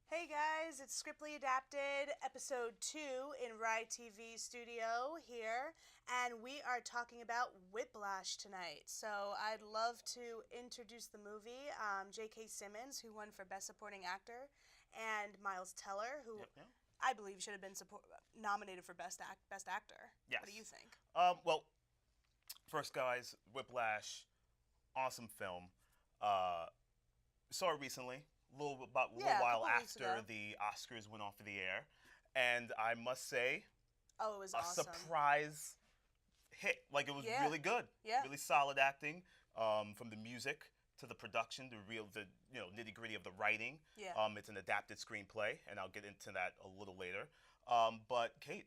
Hey guys, it's Scriptly Adapted, episode 2 in Rye TV studio here, and we are talking about Whiplash tonight. So I'd love to introduce the movie, J.K. Simmons, who won for Best Supporting Actor, and Miles Teller, who I believe should have been nominated for Best Actor. Yes. What do you think? Well, first, guys, Whiplash, awesome film. Saw it recently, a little while after the Oscars went off of the air, and I must say, it was a awesome. surprise hit. Like, it was really good. Yeah. Really solid acting, from the music to the production, the nitty gritty of the writing. Yeah. It's an adapted screenplay, and I'll get into that a little later. But Kate,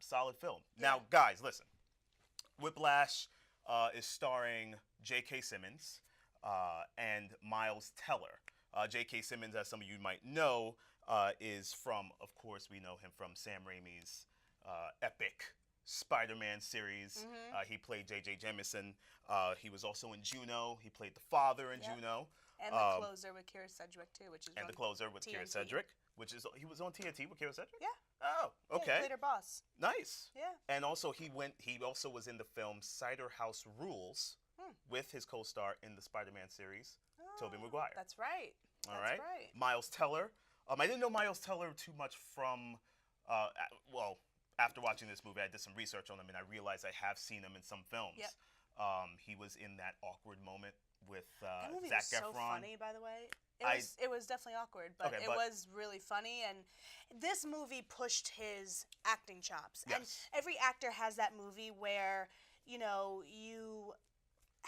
solid film. Yeah. Now, guys, listen. Whiplash is starring J.K. Simmons and Miles Teller. J.K. Simmons, as some of you might know, is from, of course, we know him from Sam Raimi's epic Spider-Man series. He played J.J. Jameson. He was also in Juno. He played the father in Juno. And the closer with Kira Sedgwick, too, which is And the closer with TNT. Kira Sedgwick, he was on TNT with Kira Sedgwick? Yeah. Oh, okay. Yeah, he played her boss. Nice. Yeah. And also he also was in the film Cider House Rules with his co-star in the Spider-Man series, Tobey Maguire. That's right. All right. Miles Teller. I didn't know Miles Teller too much from, after watching this movie, I did some research on him, and I realized I have seen him in some films. Yep. He was in that awkward moment with that movie Zac was Efron. so funny, by the way. It was definitely awkward, but it was really funny. And this movie pushed his acting chops. Yes. And every actor has that movie where, you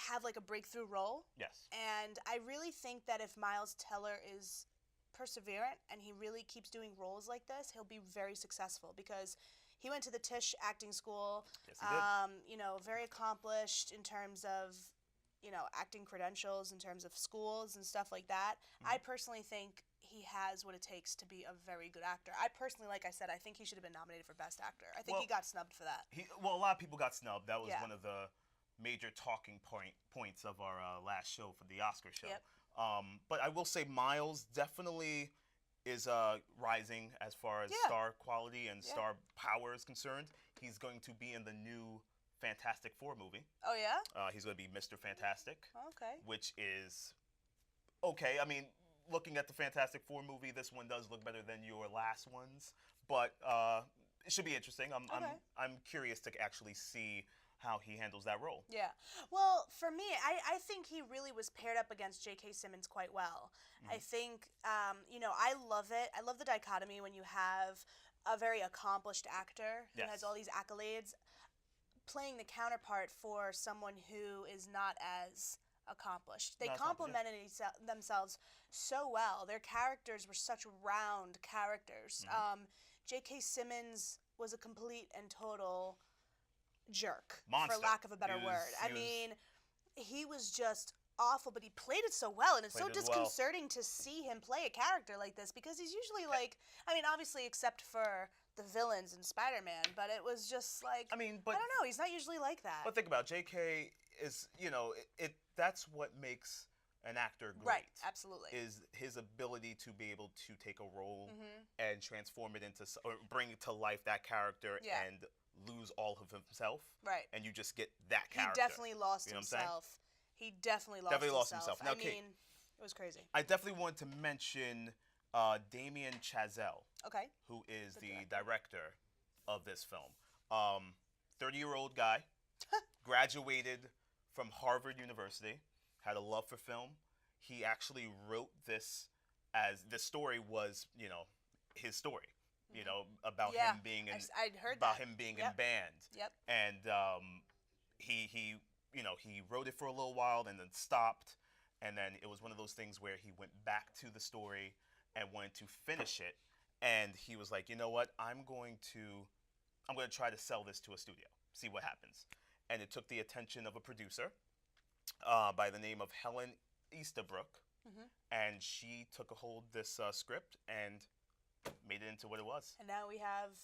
have like a breakthrough role. Yes. And I really think that if Miles Teller is perseverant and he really keeps doing roles like this, he'll be very successful because he went to the Tisch acting school. Yes, he did. Very accomplished in terms of acting credentials, in terms of schools and stuff like that. I personally think he has what it takes to be a very good actor. I personally, like I said, I think he should have been nominated for Best Actor. I think he got snubbed for that. A lot of people got snubbed. That was one of the major talking points of our last show for the Oscar show. Yep. But I will say Miles definitely is rising as far as star quality and star power is concerned. He's going to be in the new Fantastic Four movie. Oh, yeah? He's going to be Mr. Fantastic. Okay. Which is okay. I mean, looking at the Fantastic Four movie, this one does look better than your last ones. But it should be interesting. I'm curious to actually see how he handles that role. Yeah. Well, for me, I think he really was paired up against J.K. Simmons quite well. I think, I love it. I love the dichotomy when you have a very accomplished actor who has all these accolades playing the counterpart for someone who is not as accomplished. They complemented themselves so well. Their characters were such round characters. J.K. Simmons was a complete and total jerk, monster, for lack of a better word. He was just awful, but he played it so well, and it's so disconcerting to see him play a character like this because he's usually obviously except for the villains in Spider-Man, but it was just like, I don't know, he's not usually like that. But think about it, JK is, that's what makes an actor great. Right, absolutely. Is his ability to be able to take a role and transform it into, or bring to life that character and lose all of himself. Right. And you just get that character. He definitely lost himself. He definitely lost himself. Now, it was crazy. I definitely want to mention Damien Chazelle, who is the director of this film. 30-year-old guy, graduated from Harvard University, had a love for film. He actually wrote this as the story was, his story, about him being in in band. Yep. And he wrote it for a little while and then stopped, and then it was one of those things where he went back to the story and wanted to finish it, and he was like, you know what, I'm going to try to sell this to a studio, see what happens. And it took the attention of a producer by the name of Helen Easterbrook, and she took a hold of this script and made it into what it was. And now we have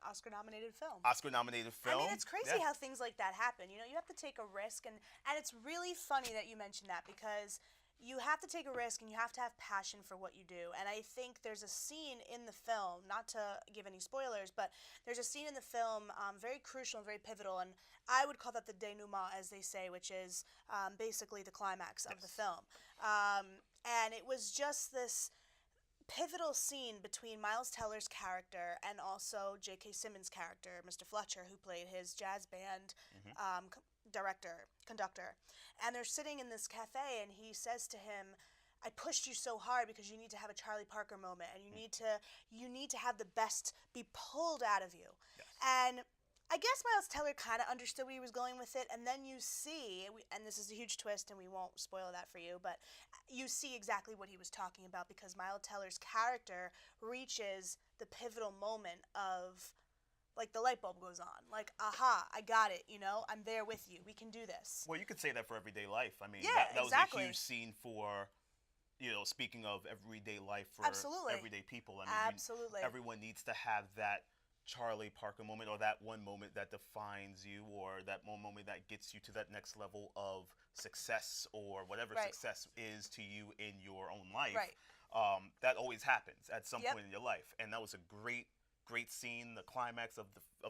Oscar-nominated film. Oscar-nominated film. I mean, it's crazy how things like that happen. You have to take a risk, and it's really funny that you mentioned that because you have to take a risk and you have to have passion for what you do. And I think there's a scene in the film, not to give any spoilers, but there's a scene in the film very crucial and very pivotal, and I would call that the denouement, as they say, which is basically the climax of the film. And it was just this pivotal scene between Miles Teller's character and also J.K. Simmons' character, Mr. Fletcher, who played his jazz band conductor. And they're sitting in this cafe, and he says to him, I pushed you so hard because you need to have a Charlie Parker moment, and you need to have the best be pulled out of you. Yes. And I guess Miles Teller kind of understood where he was going with it, and then you see, and this is a huge twist, and we won't spoil that for you, but you see exactly what he was talking about, because Miles Teller's character reaches the pivotal moment of, like, the light bulb goes on. Like, aha, I got it, I'm there with you. We can do this. Well, you could say that for everyday life. I mean, yeah, that exactly. was a huge scene for, speaking of everyday life for Absolutely. everyday people. I mean, Absolutely. Everyone needs to have that Charlie Parker moment, or that one moment that defines you, or that one moment that gets you to that next level of success, or whatever success is to you in your own life. Right. That always happens at some Yep. point in your life, and that was a great scene. The climax of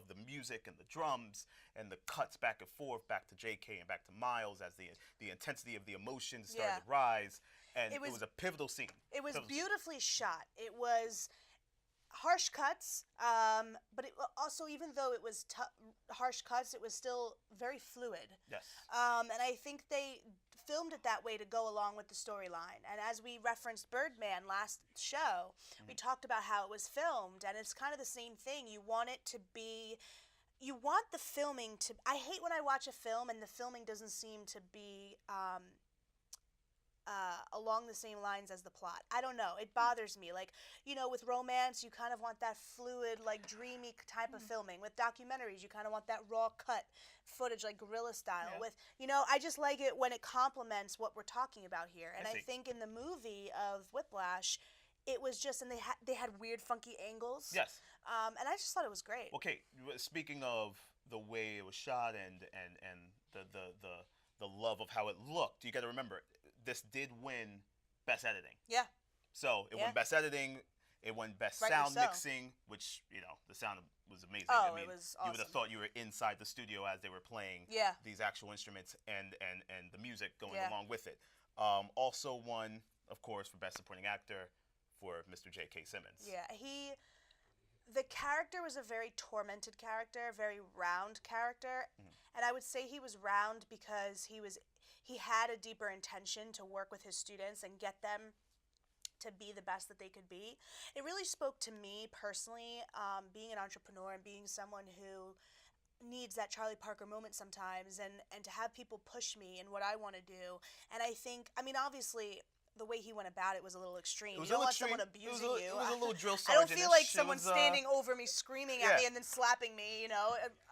the music and the drums and the cuts back and forth, back to J.K. and back to Miles, as the intensity of the emotions started to rise, and it was a pivotal scene. It was pivotal beautifully shot. It was harsh cuts, but it also, even though it was harsh cuts, it was still very fluid. Yes. And I think they filmed it that way to go along with the storyline. And as we referenced Birdman last show, we talked about how it was filmed, and it's kind of the same thing. You want it to be, you want the filming to, I hate when I watch a film and the filming doesn't seem to be along the same lines as the plot. I don't know. It bothers me. Like, with romance, you kind of want that fluid, like, dreamy type of filming. With documentaries, you kind of want that raw cut footage, like guerrilla style. Yeah. With, I just like it when it complements what we're talking about here. And I think in the movie of Whiplash, it was just, and they had weird, funky angles. Yes. And I just thought it was great. Okay, speaking of the way it was shot and the love of how it looked, you got to remember, this did win Best Editing. Yeah. So it won Best Editing, it won Best Rightly Sound so. Mixing, which, the sound was amazing. Oh, I mean, it was awesome. You would have thought you were inside the studio as they were playing these actual instruments and the music going along with it. Also won, of course, for Best Supporting Actor for Mr. J.K. Simmons. Yeah, the character was a very tormented character, very round character, and I would say he was round because he had a deeper intention to work with his students and get them to be the best that they could be. It really spoke to me personally, being an entrepreneur and being someone who needs that Charlie Parker moment sometimes, and to have people push me in what I want to do. And I think, obviously, the way he went about it was a little extreme. You don't want someone abusing you. It was a little drill I don't sergeant-ish. feel like someone standing over me screaming at me and then slapping me,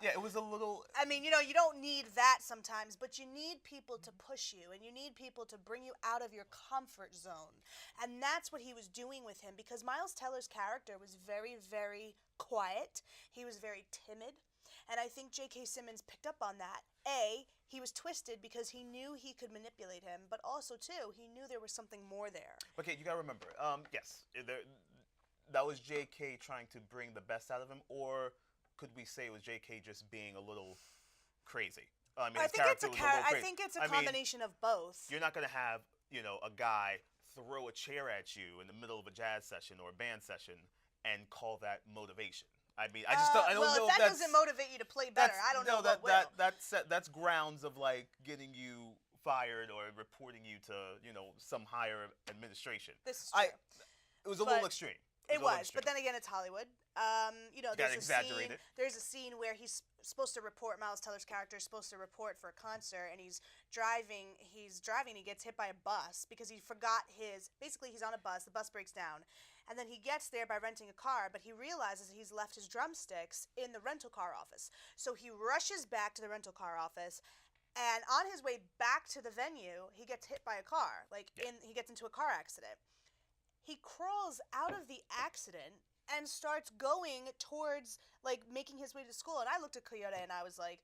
Yeah, it was a little... you don't need that sometimes, but you need people to push you, and you need people to bring you out of your comfort zone. And that's what he was doing with him, because Miles Teller's character was very, very quiet. He was very timid. And I think J.K. Simmons picked up on that. He was twisted because he knew he could manipulate him, but also, too, he knew there was something more there. Okay, you gotta remember, yes, that was J.K. trying to bring the best out of him, or could we say it was J.K. just being a little crazy? I think it's a combination of both. You're not gonna have, a guy throw a chair at you in the middle of a jazz session or a band session and call that motivation. I don't know if that doesn't motivate you to play better, I don't know what will. That's grounds of, like, getting you fired or reporting you to, some higher administration. This is true. It was a little extreme. It was, but then again, it's Hollywood. There's a scene where he's supposed to report, Miles Teller's character is supposed to report for a concert, and he's driving, and he gets hit by a bus because he forgot basically he's on a bus, the bus breaks down, and then he gets there by renting a car, but he realizes he's left his drumsticks in the rental car office. So he rushes back to the rental car office, and on his way back to the venue, he gets hit by a car, he gets into a car accident. He crawls out of the accident and starts going towards, making his way to school. And I looked at Coyote and I was like,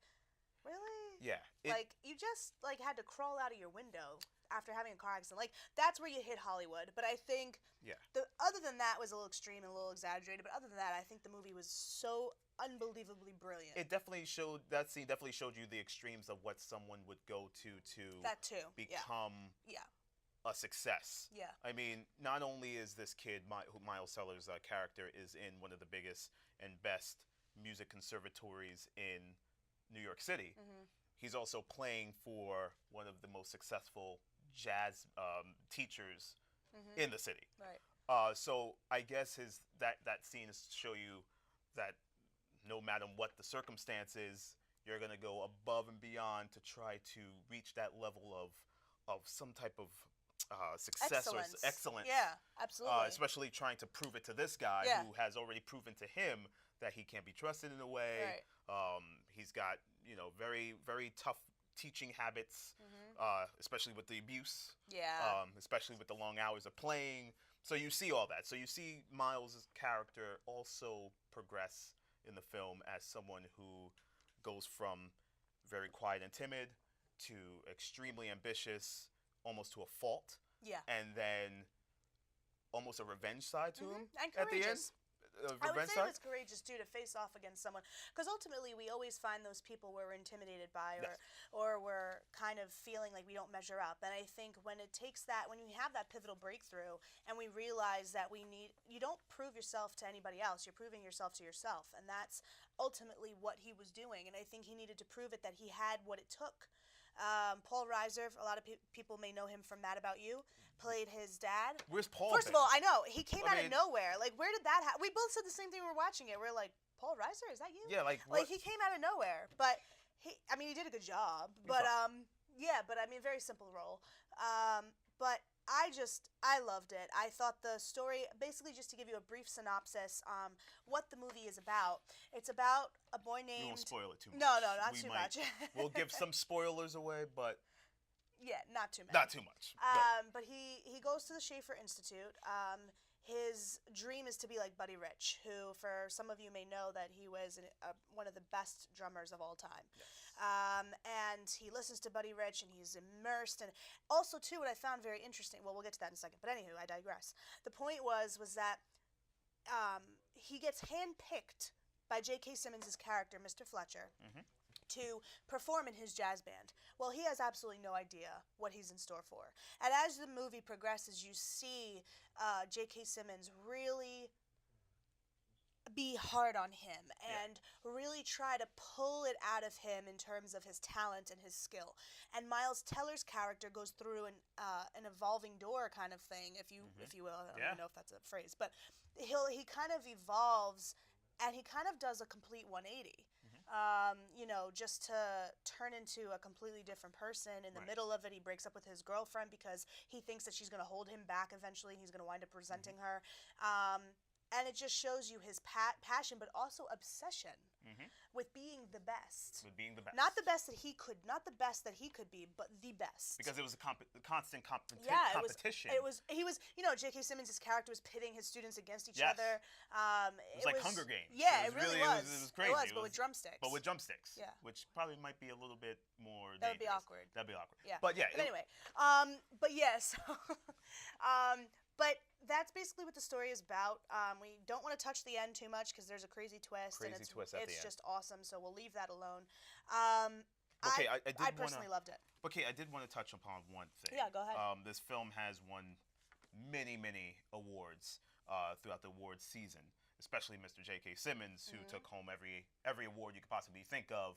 really? Yeah. You just, had to crawl out of your window after having a car accident. Like, that's where you hit Hollywood. But I think Yeah. other than that was a little extreme and a little exaggerated. But other than that, I think the movie was so unbelievably brilliant. It definitely showed, that scene definitely showed you the extremes of what someone would go to that too. become Yeah. a success. Yeah. I mean, not only is this kid, who Miles Teller's character is in one of the biggest and best music conservatories in New York City, he's also playing for one of the most successful jazz teachers in the city. Right. So I guess that scene is to show you that no matter what the circumstances, you're gonna go above and beyond to try to reach that level of some type of success or excellence. Yeah, absolutely. Especially trying to prove it to this guy Yeah. who has already proven to him that he can't be trusted in a way. Right. He's got, very, very tough teaching habits, especially with the abuse. Yeah. Especially with the long hours of playing. So you see all that. So you see Miles' character also progress in the film as someone who goes from very quiet and timid to extremely ambitious, almost to a fault. Yeah. And then almost a revenge side to him And at the end. courageous. I would Revenge say side? it was courageous too to face off against someone, because ultimately we always find those people we're intimidated by, or we're kind of feeling like we don't measure up. And I think when it takes that, when you have that pivotal breakthrough, and we realize that you don't prove yourself to anybody else, you're proving yourself to yourself, and that's ultimately what he was doing. And I think he needed to prove it that he had what it took. Paul Reiser, a lot of people may know him from Mad About You, played his dad. Where's Paul? First of all, I know he came out mean, of nowhere. Like, where did that happen? We both said the same thing when we were watching it. We're like, Paul Reiser, is that you? Yeah, like he came out of nowhere, but he did a good job. But very simple role. But I loved it. I thought the story, basically, just to give you a brief synopsis, what the movie is about. It's about a boy named. We won't spoil it too much. No, not too much. We'll give some spoilers away, but. Yeah, not too much. Not too much. But he goes to the Schaefer Institute. His dream is to be like Buddy Rich, who, for some of you may know, that he was one of the best drummers of all time. Yes. And he listens to Buddy Rich, and he's immersed. And also, too, what I found very interesting, well, we'll get to that in a second, but anywho, I digress. The point was that he gets handpicked by J.K. Simmons' character, Mr. Fletcher, to perform in his jazz band. Well, he has absolutely no idea what he's in store for. And as the movie progresses, you see J.K. Simmons really be hard on him and really try to pull it out of him in terms of his talent and his skill. And Miles Teller's character goes through an evolving door kind of thing, if you will. I don't even know if that's a phrase, but he kind of evolves, and he kind of does a complete 180. Just to turn into a completely different person. In the middle of it, he breaks up with his girlfriend because he thinks that she's going to hold him back eventually. He's going to wind up resenting her. And it just shows you his passion, but also obsession with being the best. With being the best. Not the best that he could be, but the best. Because it was a constant competition. It was. J.K. Simmons' character was pitting his students against each other. It was like Hunger Games. Yeah, it really was. It was crazy. But with drumsticks. Yeah. Which probably might be a little bit more That would be awkward. That'd be awkward. Yeah. But yeah. But anyway. But that's basically what the story is about. We don't want to touch the end too much because there's a crazy twist. Crazy twist at the end. It's just awesome, so we'll leave that alone. Okay, I personally loved it. Okay, I did want to touch upon one thing. Yeah, go ahead. This film has won many, many awards throughout the awards season, especially Mr. J.K. Simmons, who took home every award you could possibly think of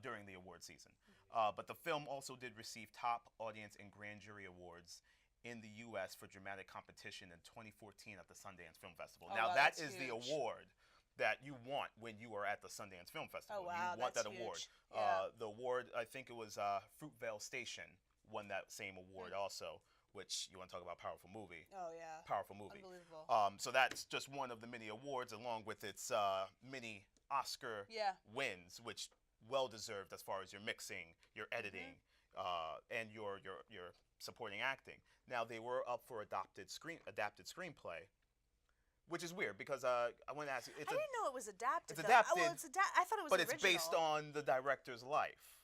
during the award season. But the film also did receive top audience and grand jury awards in the U.S. for dramatic competition in 2014 at the Sundance Film Festival. Oh, now, wow, that that's is huge. the award that you want when you are at the Sundance Film Festival. Oh, wow, you want that's that award. huge. Yeah. The award, I think it was Fruitvale Station won that same award also, which you want to talk about powerful movie. Oh, yeah. Powerful movie. Unbelievable. So that's just one of the many awards, along with its many Oscar wins, which well-deserved as far as your mixing, your editing, and your supporting acting. Now, they were up for adapted screenplay, which is weird because I want to ask you. I didn't know it was adapted. It's adapted. I thought it was but original. it's based on the director's life.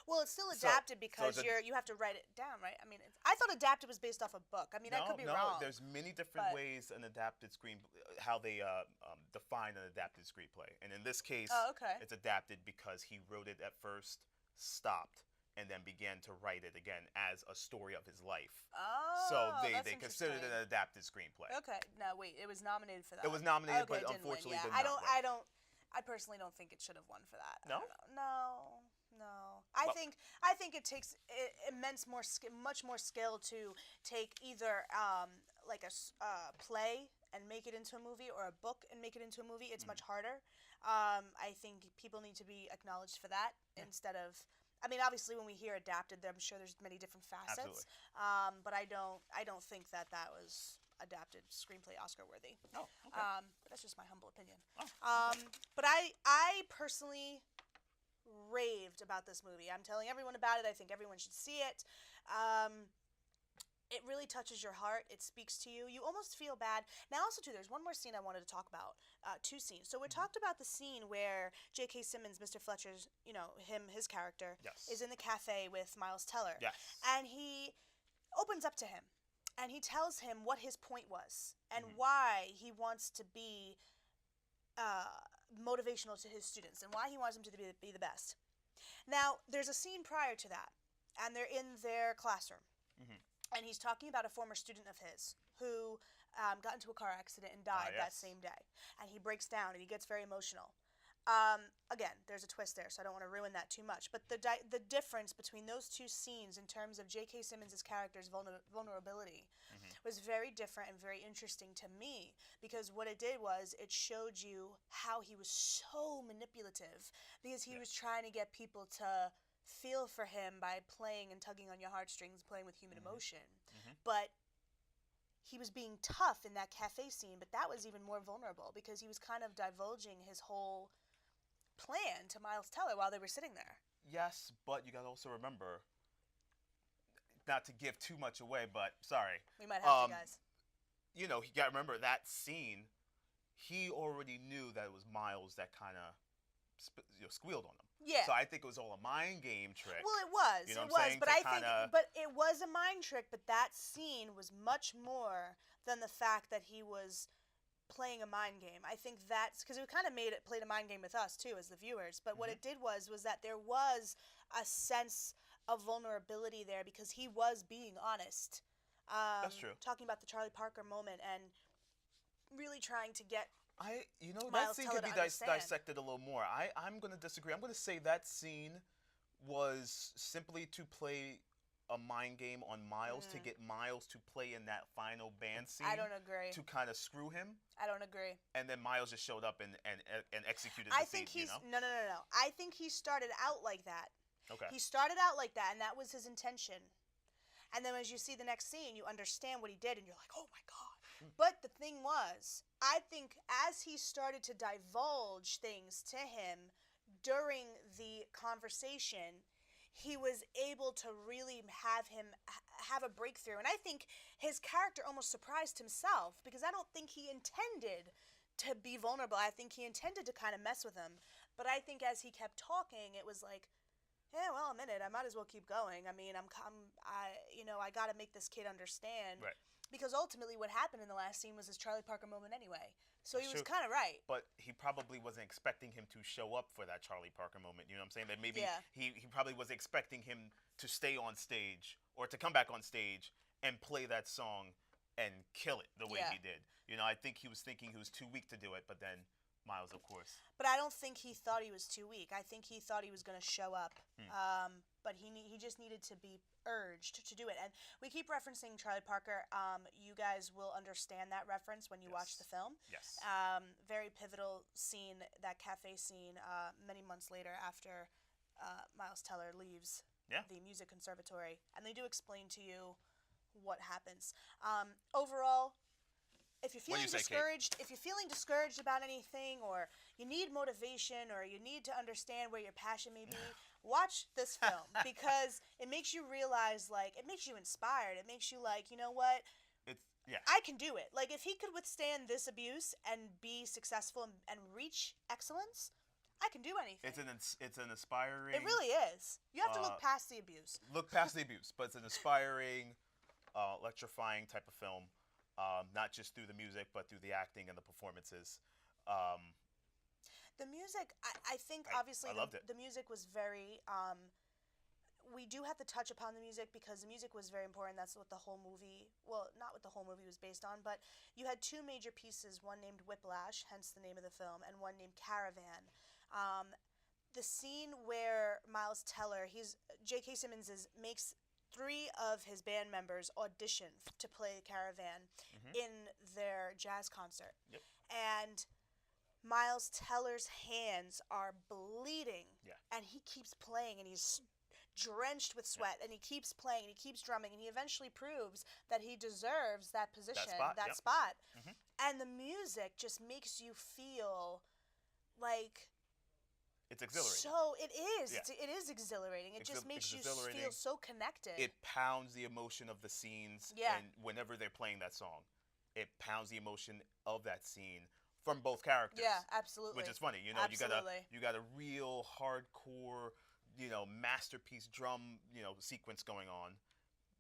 Well, it's still So, adapted so because it's a, you have to write it down, right? I mean, I thought adapted was based off a book. I mean, I no, could be no. wrong. There's many different But ways an adapted screen, how they define an adapted screenplay. And in this case, oh, okay. it's adapted because he wrote it at first, stopped, and then began to write it again as a story of his life. So Oh, that's they considered it interesting. an adapted screenplay. Okay. No, wait. It was nominated for that. It was nominated, Okay, but it didn't win. unfortunately Yeah, did not win. I personally don't think it should have won for that. No? I don't know. No. I Well, think it takes much more skill to take either like a play and make it into a movie, or a book and make it into a movie. It's much harder. I think people need to be acknowledged for that instead of. I mean, obviously, when we hear adapted, I'm sure there's many different facets. Absolutely. But I don't think that was adapted screenplay Oscar worthy. Oh, okay. But that's just my humble opinion. Oh, But I personally raved about this movie. I'm telling everyone about it. I think everyone should see it. It really touches your heart. It speaks to you. You almost feel bad. Now, also, too, there's one more scene I wanted to talk about. Two scenes. So we talked about the scene where J.K. Simmons, Mr. Fletcher's, his character, Yes. is in the cafe with Miles Teller. Yes. And he opens up to him. And he tells him what his point was and why he wants to be motivational to his students and why he wants them to be the best. Now, there's a scene prior to that, and they're in their classroom. And he's talking about a former student of his who got into a car accident and died that Yes. same day. And he breaks down and he gets very emotional. Again, there's a twist there, so I don't want to ruin that too much. But the difference between those two scenes in terms of J.K. Simmons' character's vulnerability was very different and very interesting to me, because what it did was it showed you how he was so manipulative, because he was trying to get people to feel for him by playing and tugging on your heartstrings, playing with human emotion. But he was being tough in that cafe scene, but that was even more vulnerable because he was kind of divulging his whole plan to Miles Teller while they were sitting there. Yes, but you got to also remember, not to give too much away, but sorry. We might have to, guys. You got to remember that scene, he already knew that it was Miles that kind of squealed on him. Yeah. So I think it was all a mind game trick. Well, it was. You know It what I'm was, saying? but To I think, kinda- but it was a mind trick. But that scene was much more than the fact that he was playing a mind game. I think that's because it kind of played a mind game with us too as the viewers. But what it did was that there was a sense of vulnerability there because he was being honest. That's true. Talking about the Charlie Parker moment and really trying to get. That Miles scene Teller could be to understand. dissected a little more. I'm going to disagree. I'm going to say that scene was simply to play a mind game on Miles, to get Miles to play in that final band scene. I don't agree. To kind of screw him. I don't agree. And then Miles just showed up and executed the I scene, think no. I think he started out like that. Okay. He started out like that, and that was his intention. And then as you see the next scene, you understand what he did, and you're like, oh my God. But the thing was, I think as he started to divulge things to him during the conversation, he was able to really have a breakthrough. And I think his character almost surprised himself, because I don't think he intended to be vulnerable. I think he intended to kind of mess with him. But I think as he kept talking, it was like, yeah, well, I'm in it. I might as well keep going. I mean, I got to make this kid understand. Right. Because ultimately what happened in the last scene was his Charlie Parker moment anyway. So he was True. kind of right. But he probably wasn't expecting him to show up for that Charlie Parker moment. You know what I'm saying? That maybe Yeah. he probably was expecting him to stay on stage or to come back on stage and play that song and kill it the way Yeah. he did. I think he was thinking he was too weak to do it, but then Miles, of course. But I don't think he thought he was too weak. I think he thought he was going to show up. But he just needed to be urged to do it. And we keep referencing Charlie Parker. You guys will understand that reference when you watch the film. Yes. Very pivotal scene, that cafe scene, many months later after Miles Teller leaves the music conservatory. And they do explain to you what happens. Overall, if you're feeling discouraged, about anything, or you need motivation, or you need to understand where your passion may be, watch this film because it makes you realize, it makes you inspired. It makes you like, you know what? I can do it. Like, if he could withstand this abuse and be successful and reach excellence, I can do anything. It's an inspiring. It really is. You have to look past the abuse. Look past the abuse, but it's an inspiring, electrifying type of film. Not just through the music, but through the acting and the performances. The music, I think, obviously, I loved it. The music was very. We do have to touch upon the music because the music was very important. That's what the whole movie, well, not what the whole movie was based on, but you had two major pieces, one named Whiplash, hence the name of the film, and one named Caravan. The scene where Miles Teller, J.K. Simmons makes 3 of his band members audition to play Caravan in their jazz concert. Yep. And Miles Teller's hands are bleeding, and he keeps playing, and he's drenched with sweat, and he keeps playing, and he keeps drumming, and he eventually proves that he deserves that position, that spot. And the music just makes you feel like it's exhilarating. So it is. Yeah. It is exhilarating. It just makes you feel so connected. It pounds the emotion of the scenes, and whenever they're playing that song, it pounds the emotion of that scene from both characters. Yeah, absolutely. Which is funny, you know. You got a real hardcore, you know, masterpiece drum, you know, sequence going on,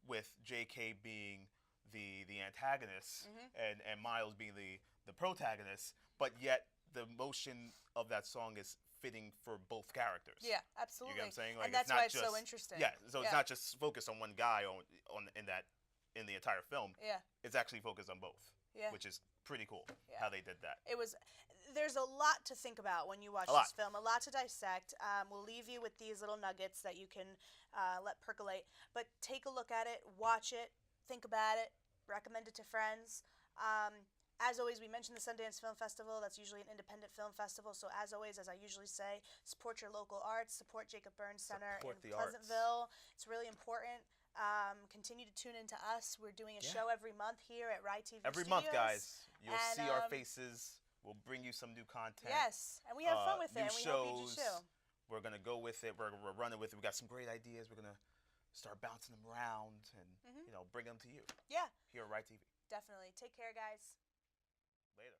with J.K. being the antagonist and Miles being the protagonist, but yet the emotion of that song is fitting for both characters. Yeah, absolutely. You get what I'm saying? Like, and that's why it's so interesting. Yeah, so it's not just focused on one guy in the entire film. Yeah. It's actually focused on both. Yeah. Which is pretty cool how they did that. There's a lot to think about when you watch this film, a lot to dissect. We'll leave you with these little nuggets that you can let percolate. But take a look at it, watch it, think about it, recommend it to friends. As always, we mentioned the Sundance Film Festival. That's usually an independent film festival. So as always, as I usually say, support your local arts, support Jacob Burns Center in Pleasantville. It's really important. Continue to tune into us. We're doing a show every month here at Rye TV Every Studios. month, guys. You'll see our faces. We'll bring you some new content. Yes, and we have fun with it, and we hope you do too. We're going to go with it. We're running with it. We got some great ideas. We're going to start bouncing them around and, you know, bring them to you. Yeah. Here at Rye TV. Definitely. Take care, guys. Later.